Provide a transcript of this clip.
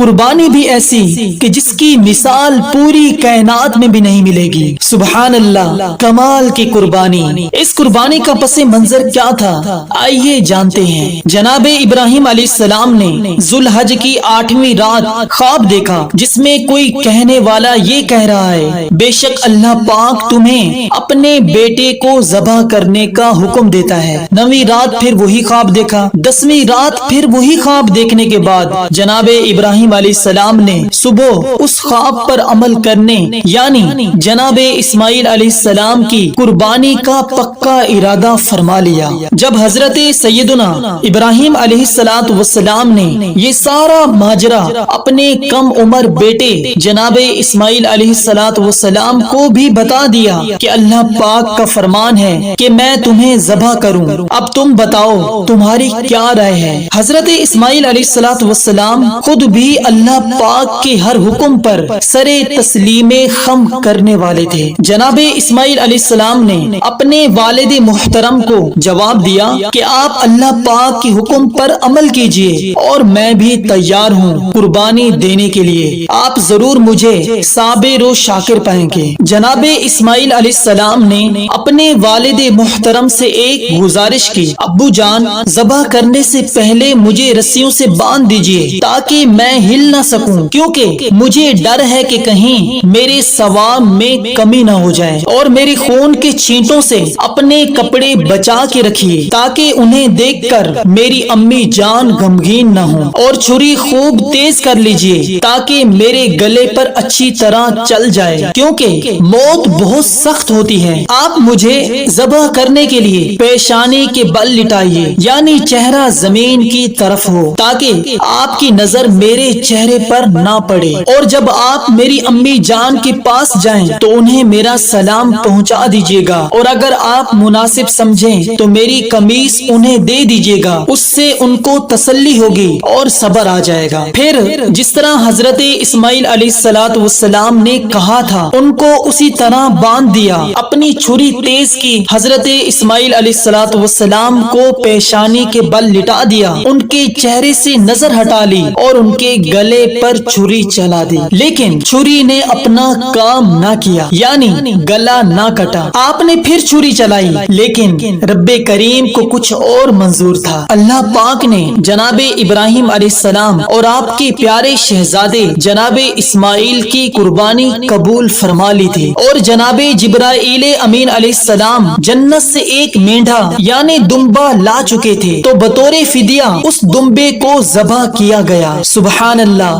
قربانی بھی ایسی کہ جس کی مثال پوری کائنات میں بھی نہیں ملے گی۔ سبحان اللہ، کمال کی قربانی۔ اس قربانی کا پس منظر کیا تھا، آئیے جانتے ہیں۔ جناب ابراہیم علیہ السلام نے ذوالحج کی 8ویں رات خواب دیکھا، جس میں کوئی کہنے والا یہ کہہ رہا ہے، بے شک اللہ پاک تمہیں اپنے بیٹے کو ذبح کرنے کا حکم دیتا ہے۔ 9ویں رات پھر وہی خواب دیکھا، 10ویں رات پھر وہی خواب دیکھنے کے بعد جناب ابراہیم علیہ السلام نے صبح اس خواب پر عمل کرنے یعنی جناب اسماعیل علیہ السلام کی قربانی کا پکا ارادہ فرما لیا۔ جب حضرت سیدنا ابراہیم علیہ السلام نے یہ سارا ماجرا اپنے کم عمر بیٹے جناب اسماعیل علیہ السلام کو بھی بتا دیا کہ اللہ پاک کا فرمان ہے کہ میں تمہیں ذبح کروں، اب تم بتاؤ تمہاری کیا رائے ہے۔ حضرت اسماعیل علیہ السلام خود بھی اللہ پاک کے ہر حکم پر سر تسلیم خم کرنے والے تھے۔ جناب اسماعیل علیہ السلام نے اپنے والد محترم کو جواب دیا کہ آپ اللہ پاک کے حکم پر عمل کیجئے اور میں بھی تیار ہوں قربانی دینے کے لیے، آپ ضرور مجھے صابر و شاکر پائیں گے۔ جناب اسماعیل علیہ السلام نے اپنے والد محترم سے ایک گزارش کی، ابو جان ذبح کرنے سے پہلے مجھے رسیوں سے باندھ دیجئے تاکہ میں ہل نہ سکوں، کیونکہ مجھے ڈر ہے کہ کہیں میرے ثواب میں کمی نہ ہو جائے، اور میرے خون کے چھینٹوں سے اپنے کپڑے بچا کے رکھیے تاکہ انہیں دیکھ کر میری امی جان غمگین نہ ہوں، اور چھری خوب تیز کر لیجئے تاکہ میرے گلے پر اچھی طرح چل جائے، کیونکہ موت بہت سخت ہوتی ہے۔ آپ مجھے ذبح کرنے کے لیے پیشانی کے بل لٹائیے، یعنی چہرہ زمین کی طرف ہو تاکہ آپ کی نظر میرے چہرے پر نہ پڑے، اور جب آپ میری امی جان کے پاس جائیں تو انہیں میرا سلام پہنچا دیجیے گا، اور اگر آپ مناسب سمجھیں تو میری قمیص انہیں دے دیجیے گا، اس سے ان کو تسلی ہوگی اور صبر آ جائے گا۔ پھر جس طرح حضرت اسماعیل علیہ السلام نے کہا تھا ان کو اسی طرح باندھ دیا، اپنی چھری تیز کی، حضرت اسماعیل علیہ السلام کو پیشانی کے بل لٹا دیا، ان کے چہرے سے نظر ہٹا لی اور ان کے گلے پر چھری چلا دی، لیکن چھری نے اپنا کام نہ کیا، یعنی گلا نہ کٹا۔ آپ نے پھر چھری چلائی، لیکن رب کریم کو کچھ اور منظور تھا۔ اللہ پاک نے جناب ابراہیم علیہ السلام اور آپ کے پیارے شہزادے جناب اسماعیل کی قربانی قبول فرما لی تھی، اور جناب جبرائیل امین علیہ السلام جنت سے ایک مینڈھا یعنی دمبا لا چکے تھے، تو بطور فدیہ اس دمبے کو ذبح کیا گیا۔ سبحان اللہ۔